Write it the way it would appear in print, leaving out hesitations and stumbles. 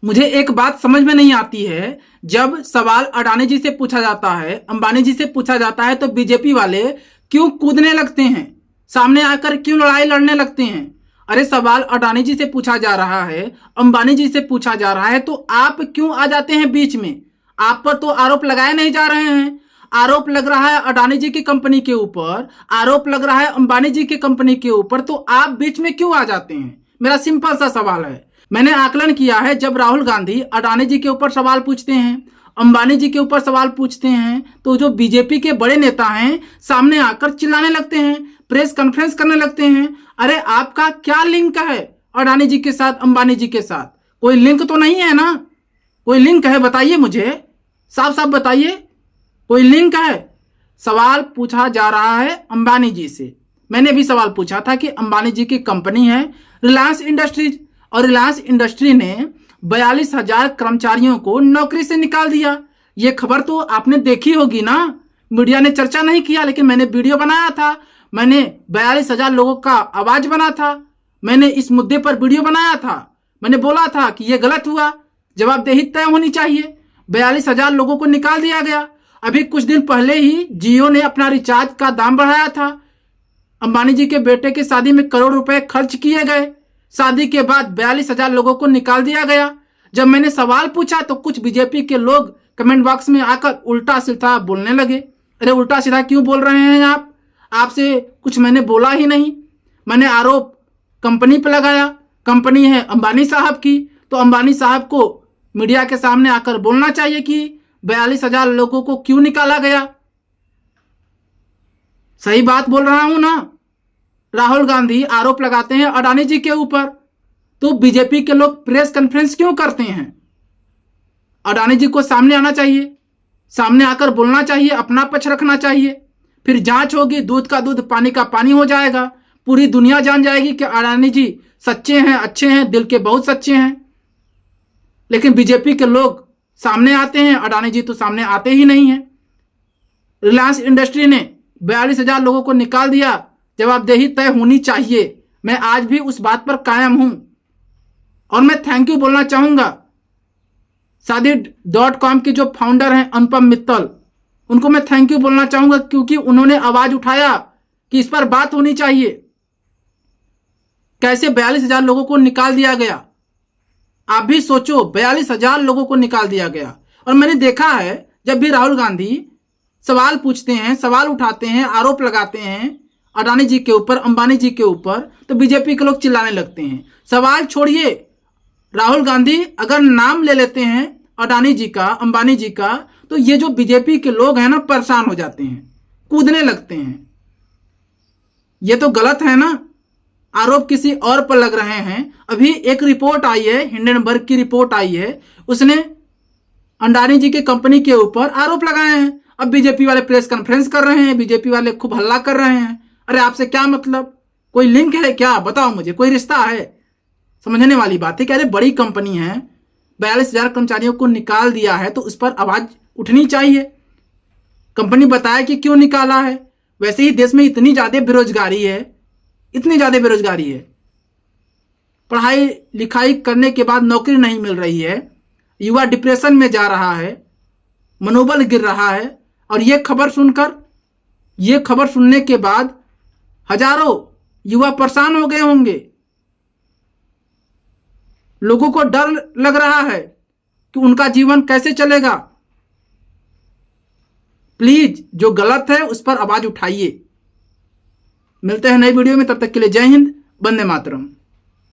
मुझे एक बात समझ में नहीं आती है, जब सवाल अडानी जी से पूछा जाता है, अंबानी जी से पूछा जाता है, तो बीजेपी वाले क्यों कूदने लगते हैं, सामने आकर क्यों लड़ाई लड़ने लगते हैं। अरे सवाल अडानी जी से पूछा जा रहा है, अंबानी जी से पूछा जा रहा है, तो आप क्यों आ जाते हैं बीच में। आप पर तो आरोप लगाए नहीं जा रहे हैं। आरोप लग रहा है अडानी जी की कंपनी के ऊपर, आरोप लग रहा है अंबानी जी की कंपनी के ऊपर, तो आप बीच में क्यों आ जाते हैं। मेरा सिंपल सा सवाल है। मैंने आकलन किया है, जब राहुल गांधी अडानी जी के ऊपर सवाल पूछते हैं, अंबानी जी के ऊपर सवाल पूछते हैं, तो जो बीजेपी के बड़े नेता हैं सामने आकर चिल्लाने लगते हैं, प्रेस कॉन्फ्रेंस करने लगते हैं। अरे आपका क्या लिंक है अडानी जी के साथ, अंबानी जी के साथ। कोई लिंक तो नहीं है ना। कोई लिंक है बताइए मुझे, साफ साफ बताइए, कोई लिंक है। सवाल पूछा जा रहा है अंबानी जी से। मैंने भी सवाल पूछा था कि अंबानी जी की कंपनी है रिलायंस इंडस्ट्रीज, और रिलायंस इंडस्ट्री ने 42,000 कर्मचारियों को नौकरी से निकाल दिया। ये खबर तो आपने देखी होगी ना। मीडिया ने चर्चा नहीं किया, लेकिन मैंने वीडियो बनाया था। मैंने 42,000 लोगों का आवाज बना था। मैंने इस मुद्दे पर वीडियो बनाया था। मैंने बोला था कि यह गलत हुआ, जवाबदेही तय होनी चाहिए। 42,000 लोगों को निकाल दिया गया। अभी कुछ दिन पहले ही जियो ने अपना रिचार्ज का दाम बढ़ाया था। अंबानी जी के बेटे की शादी में करोड़ रुपए खर्च किए गए। शादी के बाद 42,000 लोगों को निकाल दिया गया। जब मैंने सवाल पूछा तो कुछ बीजेपी के लोग कमेंट बॉक्स में आकर उल्टा सीधा बोलने लगे। अरे उल्टा सीधा क्यों बोल रहे हैं आप, आपसे कुछ मैंने बोला ही नहीं। मैंने आरोप कंपनी पर लगाया। कंपनी है अंबानी साहब की, तो अंबानी साहब को मीडिया के सामने आकर बोलना चाहिए कि 42,000 लोगों को क्यों निकाला गया। सही बात बोल रहा हूं ना। राहुल गांधी आरोप लगाते हैं अडानी जी के ऊपर, तो बीजेपी के लोग प्रेस कॉन्फ्रेंस क्यों करते हैं। अडानी जी को सामने आना चाहिए, सामने आकर बोलना चाहिए, अपना पक्ष रखना चाहिए। फिर जांच होगी, दूध का दूध पानी का पानी हो जाएगा। पूरी दुनिया जान जाएगी कि अडानी जी सच्चे हैं, अच्छे हैं, दिल के बहुत सच्चे हैं। लेकिन बीजेपी के लोग सामने आते हैं, अडानी जी तो सामने आते ही नहीं हैं। रिलायंस इंडस्ट्री ने 42,000 लोगों को निकाल दिया, जवाबदेही तय होनी चाहिए। मैं आज भी उस बात पर कायम हूं। और मैं थैंक यू बोलना चाहूंगा शादी.com के जो फाउंडर हैं अनुपम मित्तल, उनको मैं थैंक यू बोलना चाहूंगा, क्योंकि उन्होंने आवाज उठाया कि इस पर बात होनी चाहिए। कैसे 42,000 लोगों को निकाल दिया गया। आप भी सोचो, 42,000 लोगों को निकाल दिया गया। और मैंने देखा है जब भी राहुल गांधी सवाल पूछते हैं, सवाल उठाते हैं, आरोप लगाते हैं अडानी जी के ऊपर, अंबानी जी के ऊपर, तो बीजेपी के लोग चिल्लाने लगते हैं। सवाल छोड़िए, राहुल गांधी अगर नाम ले लेते हैं अडानी जी का, अंबानी जी का, तो ये जो बीजेपी के लोग हैं ना, परेशान हो जाते हैं, कूदने लगते हैं। ये तो गलत है ना। आरोप किसी और पर लग रहे हैं। अभी एक रिपोर्ट आई है, हिंडनबर्ग की रिपोर्ट आई है, उसने अडानी जी की कंपनी के ऊपर आरोप लगाए हैं। अब बीजेपी वाले प्रेस कॉन्फ्रेंस कर रहे हैं, बीजेपी वाले खूब हल्ला कर रहे हैं। अरे आपसे क्या मतलब, कोई लिंक है क्या, बताओ मुझे, कोई रिश्ता है। समझने वाली बात है कि अरे बड़ी कंपनी है, 42,000 कर्मचारियों को निकाल दिया है, तो उस पर आवाज उठनी चाहिए। कंपनी बताए कि क्यों निकाला है। वैसे ही देश में इतनी ज्यादा बेरोजगारी है, इतनी ज्यादा बेरोजगारी है, पढ़ाई लिखाई करने के बाद नौकरी नहीं मिल रही है, युवा डिप्रेशन में जा रहा है, मनोबल गिर रहा है। और ये खबर सुनने के बाद हजारों युवा परेशान हो गए होंगे। लोगों को डर लग रहा है कि उनका जीवन कैसे चलेगा। प्लीज जो गलत है उस पर आवाज उठाइए। मिलते हैं नई वीडियो में, तब तक के लिए जय हिंद, वंदे मातरम।